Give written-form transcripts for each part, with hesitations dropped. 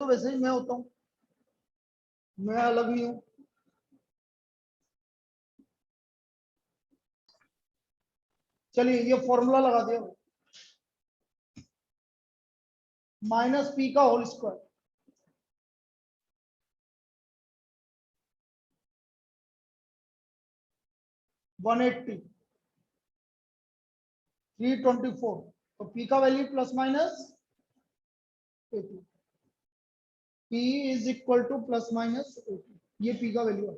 तो वैसे ही मैं होता हूँ, मैं अलग नहीं हूं। चलिए ये फॉर्मूला लगा दिया, माइनस पी का होल स्क्वायर, वन 324, तो पी का value plus minus 80, P is equal two plus minus 80, ये पी का वैल्यू है,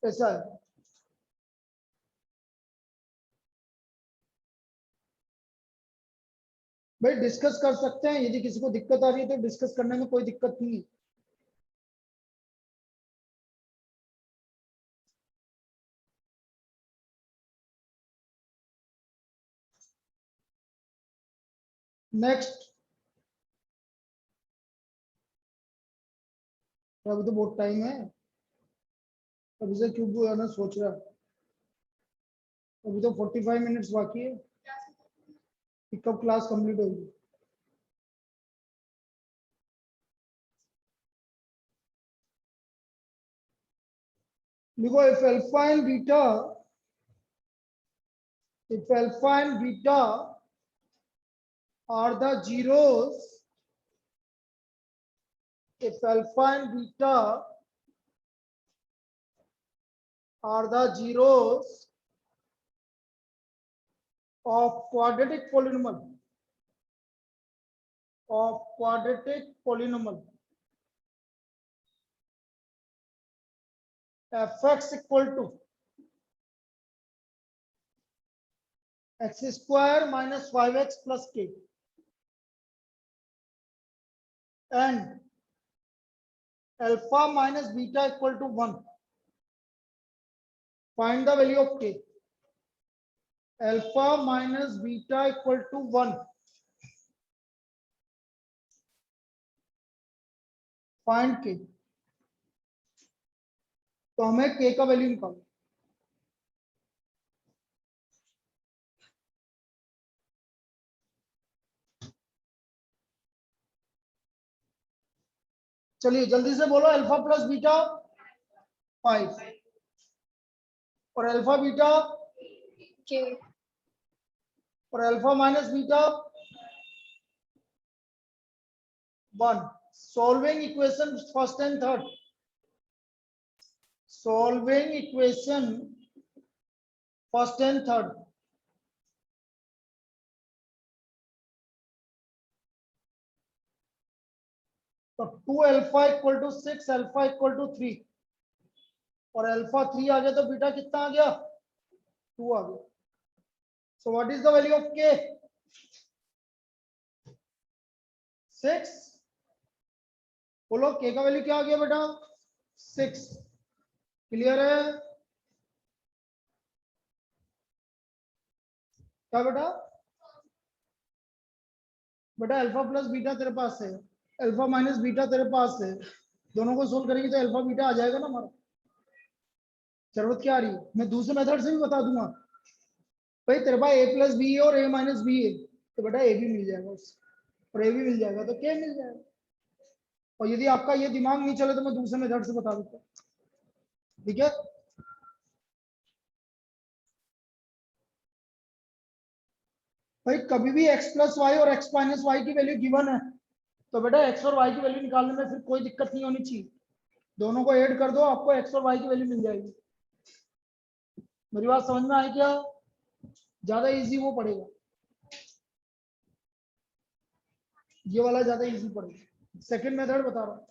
ऐसा है। भाई डिस्कस कर सकते हैं, यदि किसी को दिक्कत आ रही है तो डिस्कस करने में कोई दिक्कत नहीं है। नेक्स्ट, अभी तो बहुत टाइम है, अभी से क्यों है ना सोच रहा, अभी तो 45 मिनट्स बाकी है, कब क्लास कंप्लीट होगी। देखो if alpha and beta are the zeros, if alpha and beta are the zeros of quadratic polynomial, fx equal to x square minus 5x plus k, and alpha minus beta equal to 1, find the value of k. Alpha minus beta equal to 1, find k, तो हमें k का value निकालना। चलिए जल्दी से बोलो, alpha plus beta 5 और alpha beta के और alpha minus beta 1। Solving equation first and third, solving equation first and third, तो 2 alpha equal to 6, alpha equal to 3 और अल्फा 3 आ गया तो बीटा कितना आ गया, 2 आ गया। सो what is the value of के, 6। बोलो के का वैल्यू क्या आ गया बेटा, 6। क्लियर है क्या बेटा, बेटा अल्फा प्लस बीटा तेरे पास है, अल्फा माइनस बीटा तेरे पास है, दोनों को सोल्व करेंगे तो अल्फा बीटा आ जाएगा ना हमारा। जरूरत क्या आ रही है, मैं दूसरे मेथड से भी बता दूंगा। भाई तेरे पास ए प्लस बी है और ए माइनस बी है, तो बेटा ए भी मिल जाएगा उससे, और ए भी मिल जाएगा तो के मिल जाएगा। और यदि आपका ये दिमाग नहीं चले तो मैं दूसरे मेथड से बता देता हूँ, ठीक है। भाई कभी भी x प्लस वाई और x माइनस वाई की वैल्यू गिवन है, तो बेटा x और y की वैल्यू निकालने में फिर कोई दिक्कत नहीं होनी चाहिए, दोनों को ऐड कर दो, आपको x और y की वैल्यू मिल जाएगी। मेरी बात समझ में आई क्या, ज्यादा इजी वो पड़ेगा, ये वाला ज्यादा इजी पड़ेगा। सेकंड मेथड बता रहा हूँ,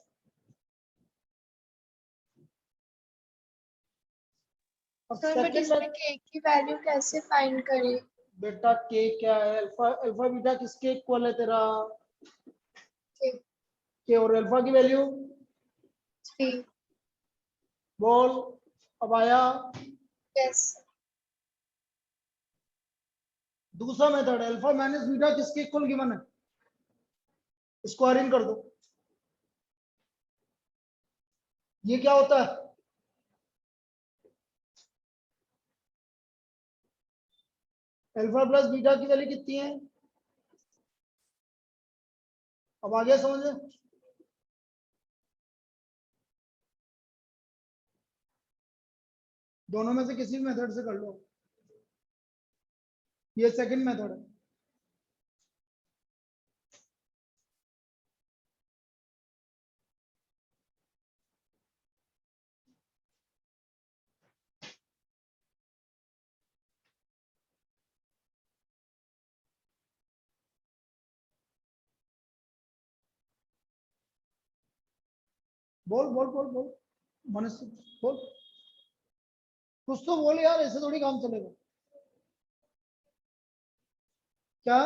अब सर बट सेकंड इसमें के की वैल्यू कैसे फाइंड करें? बेटा के क्या है, अल्फा अल्फा बीटा किसके इक्वल है तेरा, के और अल्फा की वैल्यू 3। बोल, अब आया। यस। दूसरा मेथड अल्फा माइनस बीटा किसके इक्वल गिवन है, स्क्वायरिंग कर दो। ये क्या होता है, अल्फा प्लस बीटा की वैल्यू कितनी है, अब आ गया समझ में? दोनों में से किसी भी मेथड से कर लो, ये सेकंड मेथड है। बोल बोल बोल बोल मनुष्य, बोल कुछ तो बोल यार, ऐसे थोड़ी काम चलेगा। क्या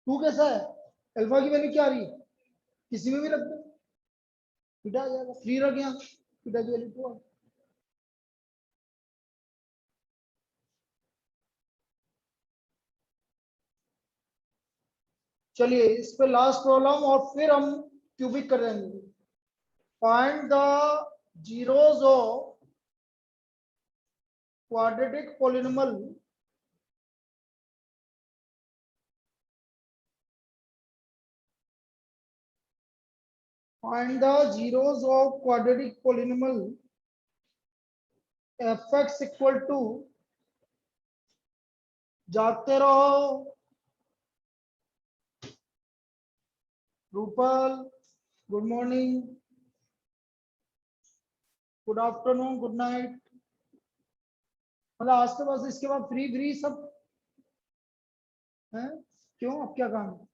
तू कैसा है? अल्फा की वैल्यू क्या आ रही है? किसी में भी रख दो, बीटा आ जाएगा। फ्री रख यहाँ, बीटा की वैल्यू 2। चलिए इस पे लास्ट प्रॉब्लम और फिर हम क्यूबिक कर देंगे। Find the zeros of quadratic polynomial find the zeros of quadratic polynomial fx equal to, जागते रहो Rupal, good morning, good afternoon, good night. मतलब आज तो बस इसके बाद फ्री फ्री सब है। क्यों, अब क्या काम है?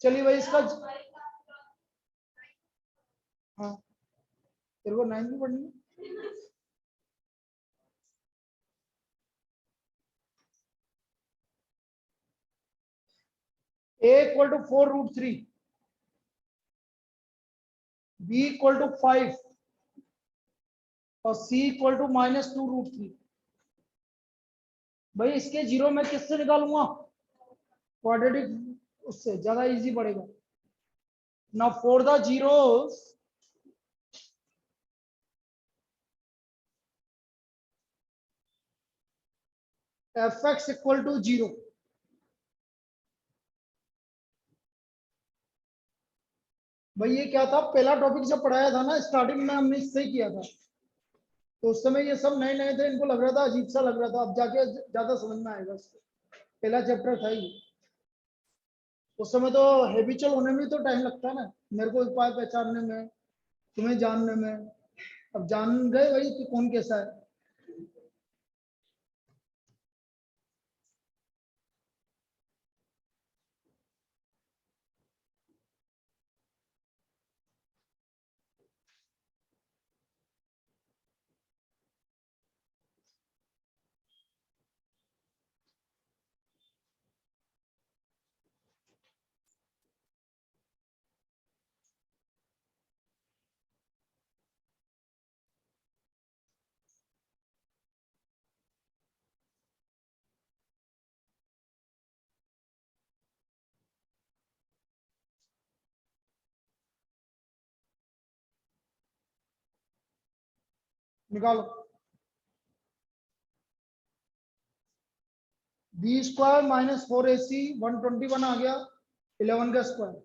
चलिए भाई इसका, हाँ तेरे को 9 भी पढ़नी है। a equal to 4√3, b equal to 5 और c इक्वल टू -2√3। भाई इसके जीरो मैं किससे निकालूंगा? क्वाड्रेटिक उससे ज्यादा इजी पड़ेगा ना। For the zeros fx equal to 0, भाई ये क्या था, पहला टॉपिक जब पढ़ाया था ना स्टार्टिंग में हमने इससे ही किया था, तो उस समय ये सब नए नए थे, इनको लग रहा था अजीब सा लग रहा था, अब जाके ज्यादा समझ में आएगा इसको। पहला चैप्टर था ये, उस समय तो हैबिचुअल होने में तो टाइम लगता है ना, मेरे को उपाय पहचानने में, तुम्हें जानने में। अब जान गए भाई कि कौन कैसा है। निकालो। बी स्क्वायर -4ac 121 आ गया, 11 का square.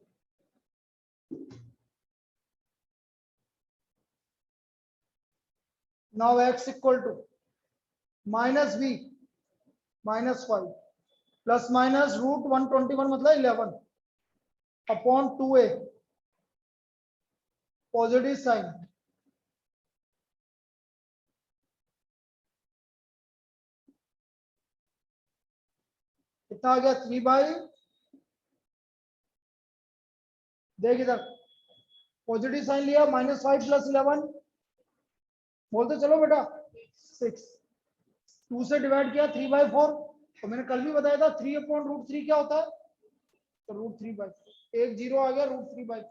Now x equal to -b -5 plus minus √121 मतलब 11 अपॉन 2a पॉजिटिव साइन। कितना आ गया? 3 देख इधर, पॉजिटिव साइन लिया, -5 + 11, बोलते चलो बेटा 6, 2 से डिवाइड किया 3/4, तो मैंने कल भी बताया था 3/√3 क्या होता है, तो √3/4। एक जीरो आ गया, √3/4।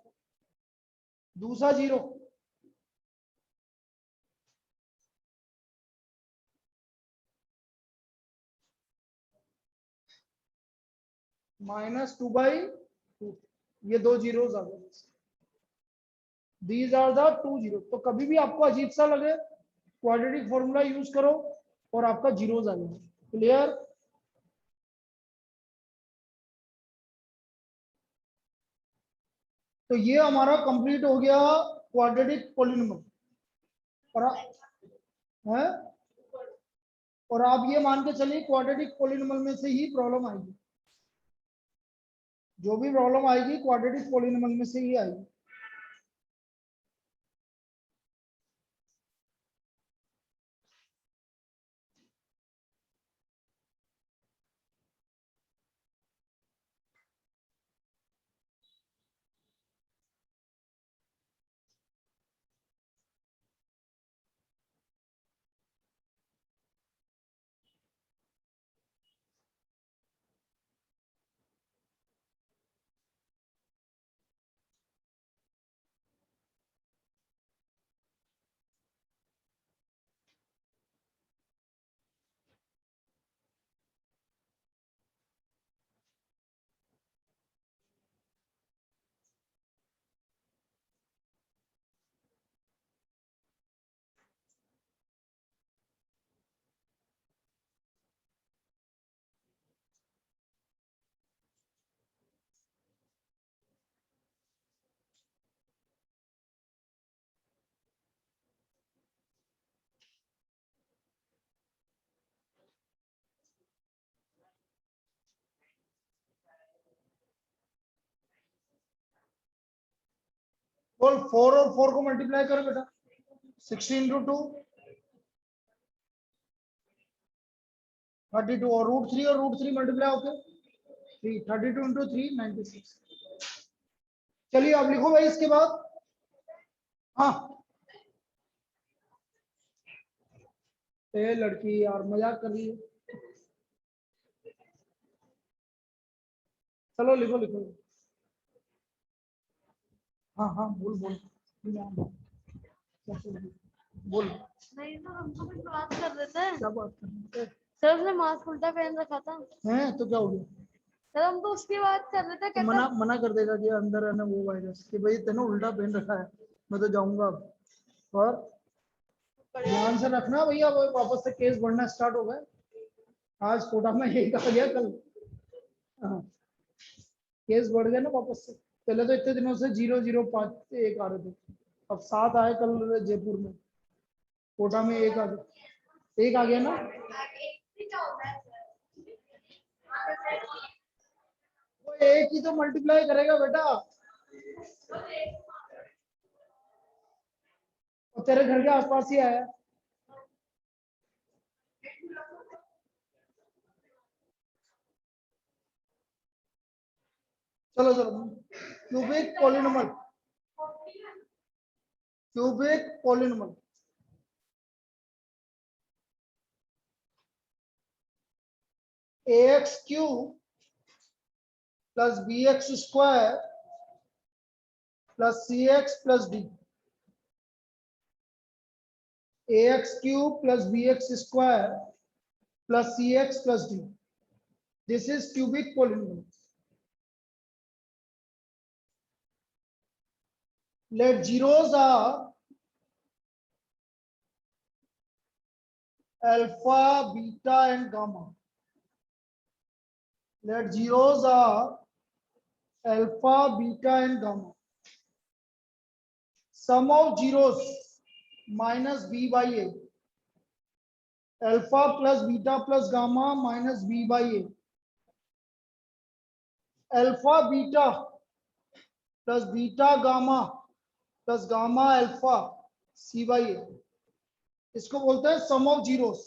दूसरा जीरो -2/2, ये 2 जीरोस आ गए। These are the 2 zero. तो कभी भी आपको अजीब सा लगे क्वाड्रेटिक फॉर्मूला यूज करो और आपका जीरोस आ जाए। क्लियर? तो ये हमारा कंप्लीट हो गया क्वाड्रेटिक पॉलिनोमियल। है और आप ये मान के चलिए क्वाड्रेटिक पॉलिनोमियल में से ही प्रॉब्लम आएगी, जो भी प्रॉब्लम आएगी क्वाड्रेटिक पॉलिनोमियल में से ही आएगी। बोल 4 और 4 को मल्टीप्लाई करो बेटा, 16 इंटू 2 32 और रूट थ्री मल्टीप्लाई होके 3 32 इंटू 3 96। चलिए अब लिखो भाई इसके बाद। हाँ ए लड़की यार मजाक कर रही है, चलो लिखो लिखो। हाँ हाँ बोल बोल बोल। नहीं तो हम तो कुछ बात कर रहे थे। क्या बात कर रहे थे? सर उसने मास्क उल्टा पहन रखा था। हैं तो क्या हो गया? सर हम तो उसकी बात कर रहे थे, तो कहता मना मना कर देगा कि अंदर है ना वो वायरस कि भाई तेने उल्टा पहन रखा है, मैं तो जाऊंगा अब। और ध्यान से रखना भैया, वो वापस से केस बढ़ना स्टार्ट हो गए। आज कोटा में एक आ गया, कल हाँ, केस बढ़ गए ना वापस से। पहले तो इतने दिनों से 005 आ रहे थे, अब 7 आए कल जयपुर में। कोटा में एक आ गया ना। वो एक ही तो मल्टीप्लाई करेगा बेटा, और तेरे घर के आसपास ही आया। चलो चलो, cubic polynomial, cubic polynomial ax cube plus bx square plus cx plus d, ax cube plus bx square plus cx plus d, this is cubic polynomial. Let zeros are alpha, beta, and gamma. Let zeros are alpha, beta, and gamma. Sum of zeros minus b by a. Alpha plus beta plus gamma minus b by a. Alpha beta plus beta gamma plus gamma alpha c by a. इसको बोलते हैं sum of zeros.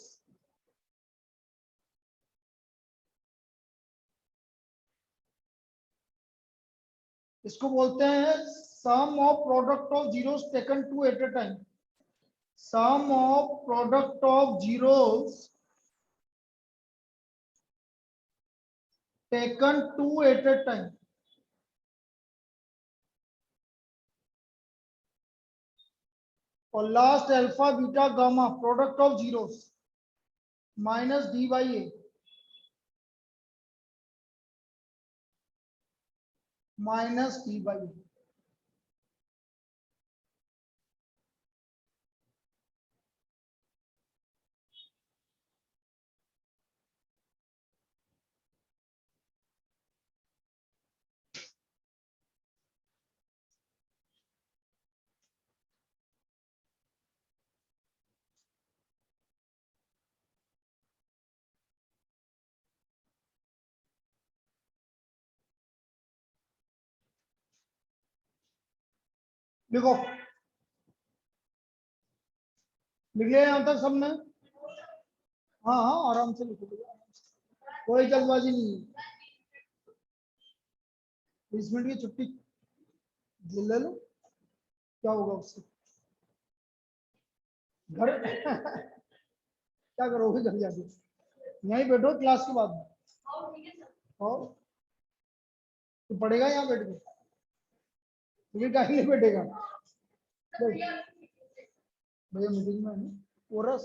इसको बोलते हैं sum of product of zeros taken two at a time. Sum of product of zeros taken two at a time. और last alpha beta gamma product of zeros minus d by a minus d by a. लिखो, लिख लिया यहां तक सबने? हाँ हाँ आराम से लिखो, कोई जल्दबाजी नहीं है। 20 मिनट की छुट्टी ले लो, क्या होगा उससे? घर क्या करोगे घर जाके? यहीं बैठो क्लास के बाद में। और तो पढ़ेगा यहाँ बैठ के? तुम्हें कहीं नहीं बैठेगा? भैया मीटिंग में है ना? वो रस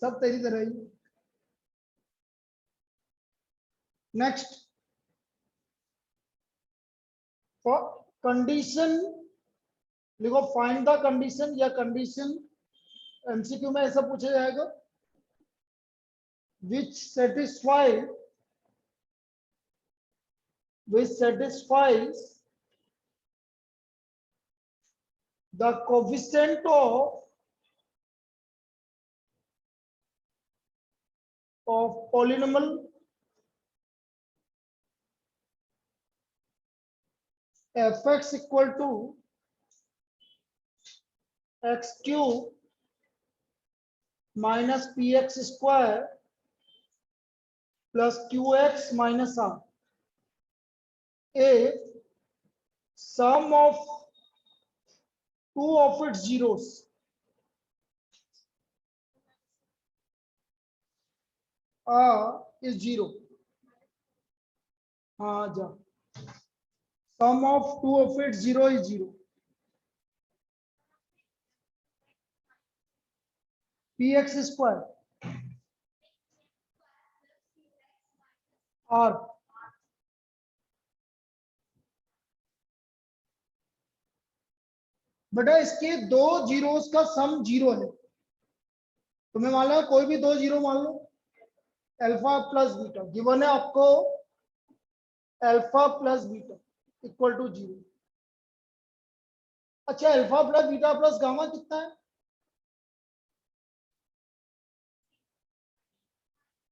सब तेरी तरह ही। नेक्स्ट, कंडीशन लिखो, फाइंड द कंडीशन या कंडीशन, एमसीक्यू में ऐसा पूछा जाएगा, which satisfies the coefficient of polynomial fx equal to x cube minus px square plus qx minus r if sum of two of its zeros is zero. हाँ जा, sum of two of its zero is zero. px square r बेटा इसके दो zeros का sum zero है। तुम्हें मान लो कोई भी दो जीरो मान लो, अल्फा प्लस बीटा गिवन है आपको, alpha plus beta equal to zero. अच्छा alpha plus beta plus gamma कितना है?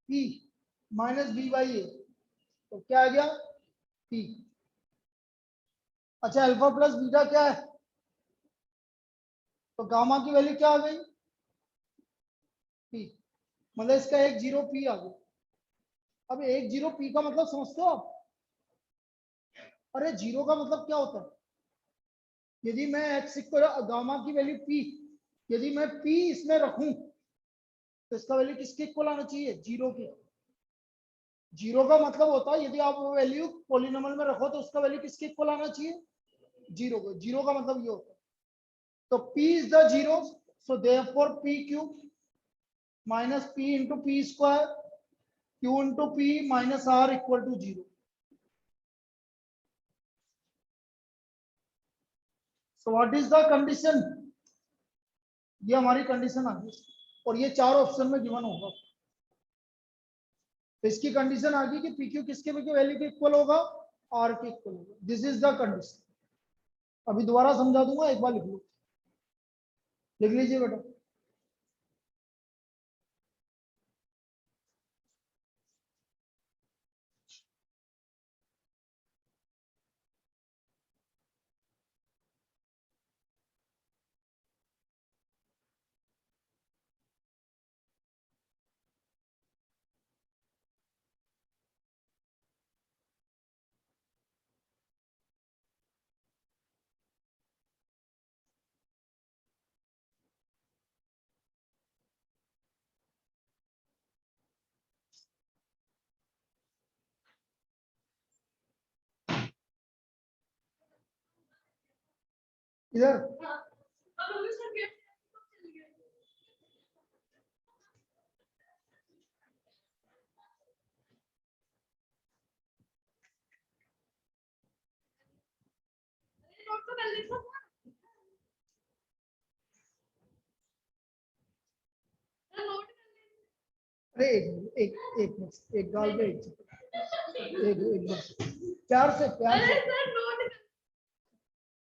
P minus b by a, तो क्या आ गया? पी। अच्छा अल्फा प्लस बीटा क्या है? तो गामा की वैल्यू क्या आ गई? पी। मतलब इसका एक जीरो पी आ गया। अब एक जीरो पी का मतलब समझते हो आप? अरे जीरो का मतलब क्या होता है? यदि मैं एक्स इक्वल गामा की वैल्यू पी, यदि मैं पी इसमें रखूं तो इसका वैल्यू किसके इक्वल आना चाहिए? जीरो के। जीरो का मतलब होता है यदि आप वो वैल्यू पॉलिनोमियल में रखो तो उसका वैल्यू किसके इक्वल आना चाहिए? जीरो को। जीरो का मतलब ये होता है। तो p is the zero, so therefore p cube minus p into P square q into p minus r equal to zero. So what is the condition? ये हमारी कंडीशन आ गई और ये चार ऑप्शन में गिवन होगा। तो इसकी कंडीशन आ गई कि पी क्यू किसके वैल्यू के इक्वल होगा? आर के इक्वल होगा। This is the condition. अभी दोबारा समझा दूंगा, एक बार लिख लो, लिख लीजिए बेटा। इधर अरे एक एक मिनट, एक गाल पे एक एक बस, प्यार से प्यार से।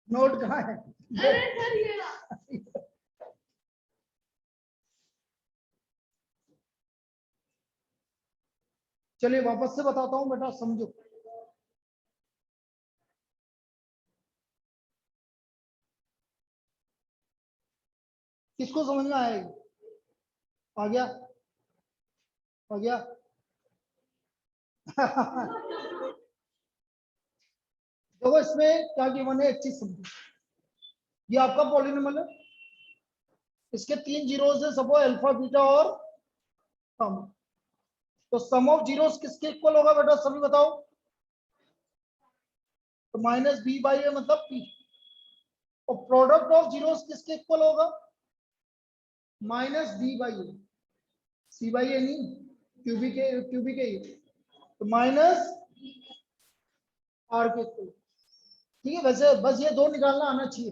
नोट कहाँ है? चलिए वापस से बताता हूँ बेटा, समझो। किसको समझ में आएगी? आ गया? आ गया? देखो इसमें क्या गिवन है, एक चीज समझो, ये आपका पॉलिनोमियल है, इसके 3 जीरोस है, सपोज अल्फा बीटा और सम। तो सम ऑफ जीरोस किसके इक्वल होगा बेटा, सभी बताओ। तो माइनस बी बाई ए मतलब पी। और प्रोडक्ट ऑफ जीरोस किसके इक्वल होगा? Minus d by a, c by a नहीं, क्यूबिक ए, तो माइनस आर के इक्वल। ठीक है, वैसे बस ये दो निकालना आना चाहिए,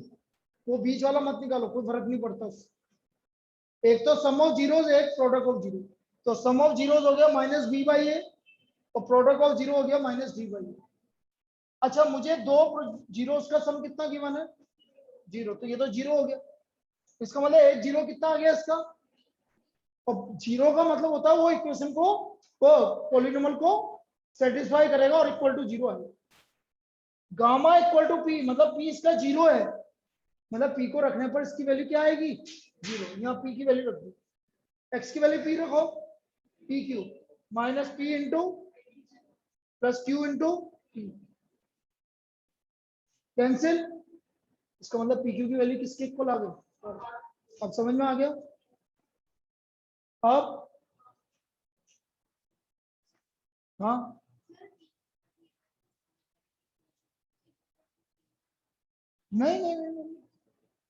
वो बीच वाला मत निकालो, कोई फर्क नहीं पड़ता उससे। एक तो सम ऑफ जीरोस, एक प्रोडक्ट ऑफ जीरो। तो सम ऑफ जीरोस हो गया माइनस बी बाई ए और प्रोडक्ट ऑफ जीरो हो गया माइनस डी बाई ए। अच्छा, मुझे दो जीरोस का सम कितना गिवन है? जीरो, तो ये तो जीरो हो गया, इसका मतलब एक जीरो कितना आ गया इसका? और जीरो का मतलब होता है वो इक्वेशन को पॉलिनोमियल को सेटिस्फाई करेगा और इक्वल टू जीरो आएगा। गामा इक्वल टू पी, मतलब पी इसका जीरो है, मतलब पी को रखने पर इसकी वैल्यू क्या आएगी? जीरो। यहाँ पी की वैल्यू रख दो, एक्स की वैल्यू पी रखो, P Q minus P into plus Q into P, cancel. इसका मतलब पी क्यू की वैल्यू किसके इक्वल आ गई? अब समझ में आ गया? अब हाँ, नहीं नहीं नहीं, नहीं।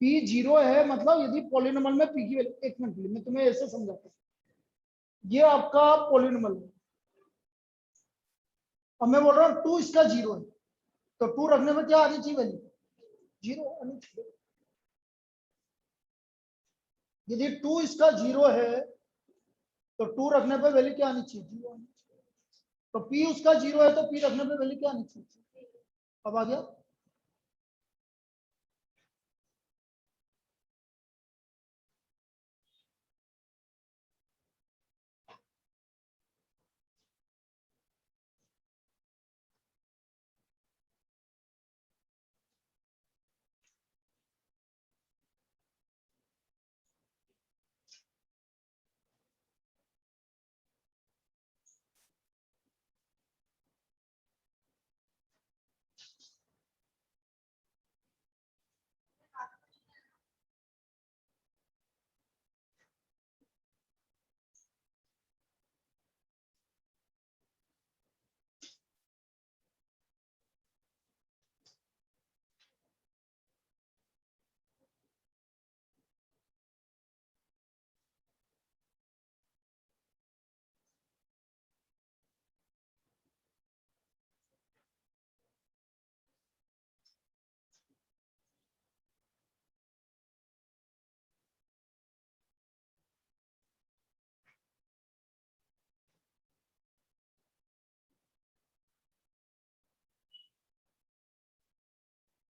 पी जीरो है मतलब यदि पॉलिनोमियल में पी की वैल्यू, एक मिनट मैं तुम्हें ऐसे समझाता हूँ, ये आपका पॉलिनोमियल है, अब मैं बोल रहा हूँ टू इसका जीरो है, तो टू रखने में क्या आनी चाहिए वैल्यू? जीरो आनी चाहिए। यदि टू इसका जीरो है तो टू रखने पर वैल्यू क्या आनी चाहिए? जीरो आनी चाहिए। तो पी उसका जीरो है तो पी रखने पर वैल्यू क्या आनी चाहिए? अब आ गया?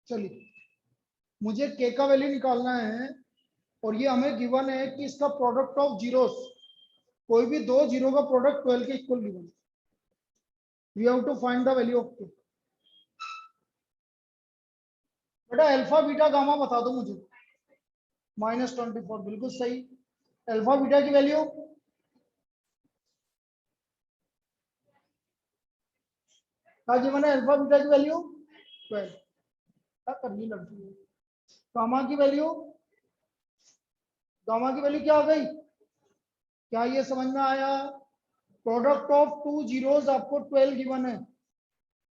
चलिए, मुझे के का वैल्यू निकालना है और ये हमें गिवन है कि इसका प्रोडक्ट ऑफ जीरोस, कोई भी दो जीरो का प्रोडक्ट 12 के equal given, we have to find the value of K. बेटा अल्फा बीटा गामा बता दो मुझे। -24, बिल्कुल सही। अल्फा बीटा की वैल्यू क्या गिवन है? अल्फा बीटा की वैल्यू 12, क्या करनी लड़की है। गामा की वैल्यू, गामा की वैल्यू क्या आ गई? क्या ये समझ में आया? प्रोडक्ट ऑफ टू जीरोस आपको 12 गिवन है।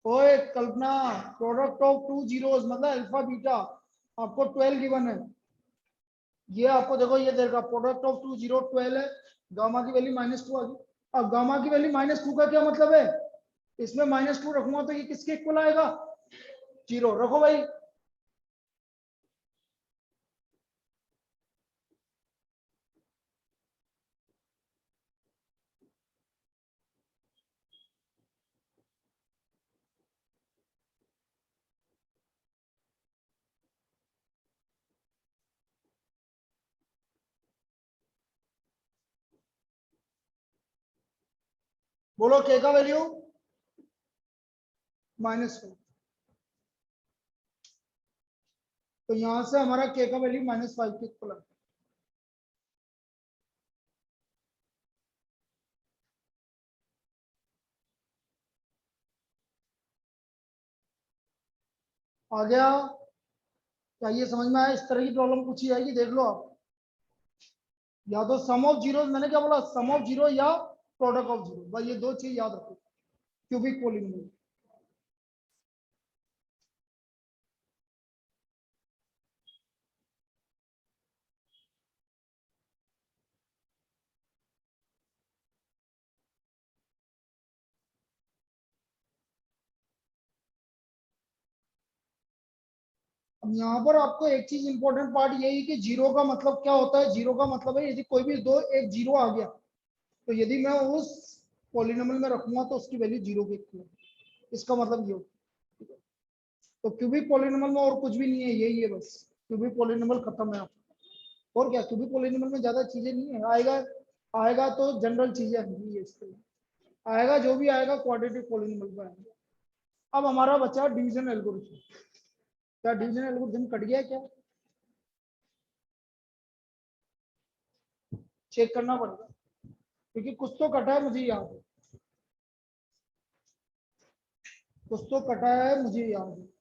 ओए कल्पना, प्रोडक्ट ऑफ टू जीरोस मतलब अल्फा बीटा आपको 12 गिवन है। ये आपको देखो, ये देखा प्रोडक्ट ऑफ टू जीरो 12 है, गामा की वैल्यू -2 आ गई। अब गामा की वैल्यू -2 का क्या मतलब है? इसमें -2 रखूंगा तो ये किसके इक्वल आएगा? जीरो। रखो भाई। बोलो के का वैल्यू -5, तो यहां से हमारा के का वैल्यू -5 के इक्वल है। आ गया? क्या ये समझ में आया? इस तरह की प्रॉब्लम पूछी जाएगी, देख लो आप। या तो सम ऑफ जीरो, मैंने क्या बोला, सम ऑफ जीरो या प्रोडक्ट ऑफ जीरो, भाई ये दो चीज याद रखो क्यूबिक पॉलिनोमियल। अब यहाँ पर आपको एक चीज इंपॉर्टेंट पार्ट यही है कि जीरो का मतलब क्या होता है। जीरो का मतलब है यदि कोई भी दो एक जीरो आ गया, तो यदि मैं उस पॉलिनोमियल में रखूंगा तो उसकी वैल्यू जीरो के इक्वल है। इसका मतलब ये होता है। तो क्यूबिक पॉलिनोमियल में और कुछ भी नहीं है, यही है बस। क्यूबिक पॉलिनोमियल खत्म है आपका। और क्या, क्यूबिक पॉलिनोमियल में ज्यादा चीजें नहीं है। आएगा आएगा तो जनरल चीजें नहीं है इसके लिए। आएगा जो भी आएगा क्वाड्रेटिक पॉलिनोमियल में आएगा। अब हमारा बचा डिवीजन एल्गोरिथम। क्या डिवीजन एल्गोरिथम कट गया क्या? चेक करना पड़ेगा, क्योंकि कुछ तो कटा है मुझे याद है, कुछ तो कटा है मुझे याद है।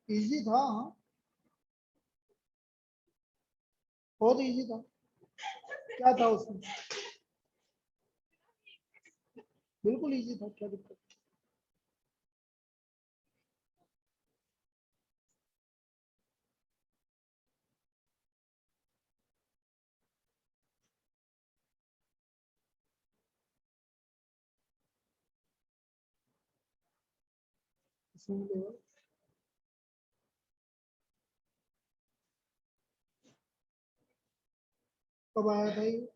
इजी था, हाँ बहुत इजी था। क्या था उसमें? बिल्कुल इजी था, क्या दिक्कत? इसमें देखो, कब आया था ये?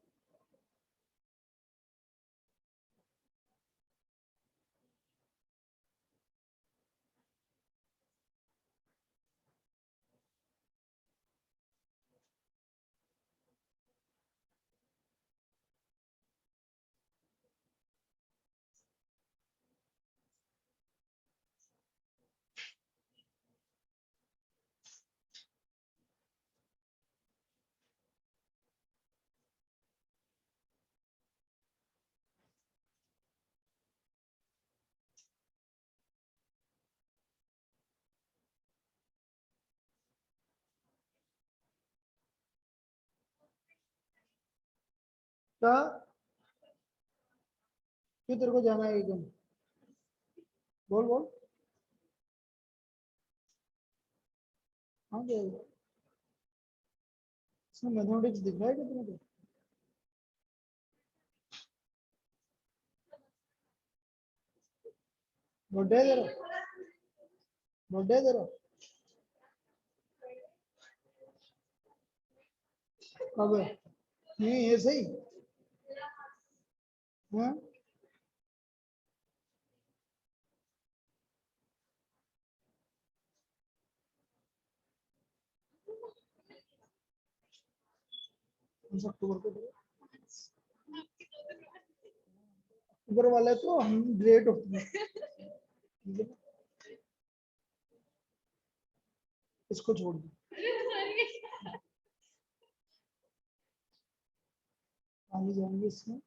क्या? क्यों तेरे को जाना है एकदम? बोल बोल। हाँ क्या इसमें मैथमेटिक्स दिख रहा है क्या तेरे को? बर्थडे है तेरा? बर्थडे है तेरा? कब है? नहीं ये सही। हाँ अक्टूबर को तेरा? अक्टूबर वाले तो हम ग्रेट होते हैं, ठीक है ना? इसको छोड़ दो, आगे जाएंगे इसमें।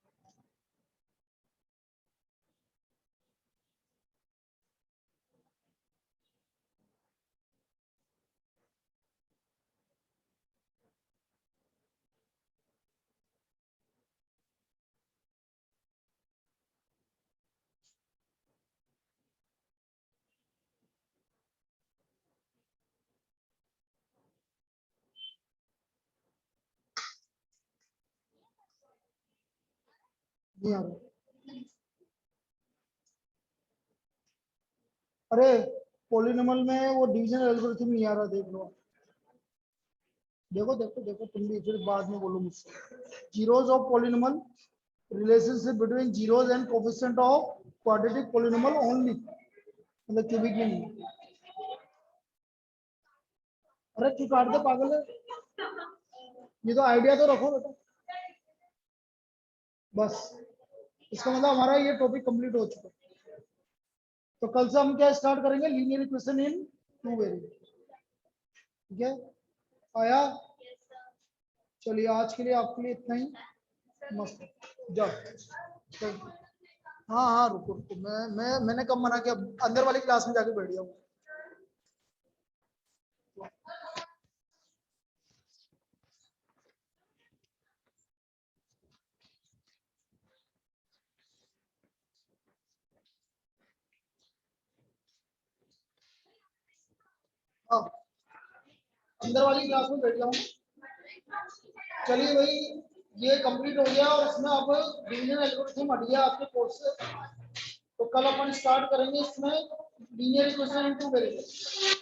नहीं आ रहा। अरे पॉलिनोमियल में वो डिवीजन एल्गोरिथम नहीं आ रहा, देख लो। देखो देखो देखो, तुम भी फिर बाद में बोलो मुझसे। Zeros of polynomial, relationship between zeros and coefficient of quadratic polynomial only, मतलब क्यूबिक में नहीं। अरे क्यों काट दे पागल है? ये तो आइडिया तो रखो बेटा। बस इसका मतलब हमारा ये टॉपिक कंप्लीट हो चुका है। तो कल से हम क्या स्टार्ट करेंगे? Linear equation in two variable. ठीक है, आया? चलिए आज के लिए आपके लिए इतना ही। मस्त, जाओ। हाँ हाँ, रुको रुको, मैंने कब मना किया? अंदर वाली क्लास में जाके बैठ जाओ। हाँ, अंदर वाली क्लास में बैठ जाओ। चलिए भाई, ये कंप्लीट हो गया और इसमें अब डिवीजन एल्गोरिथम हट गया आपके कोर्स से। तो कल अपन स्टार्ट करेंगे इसमें linear equation in two variable.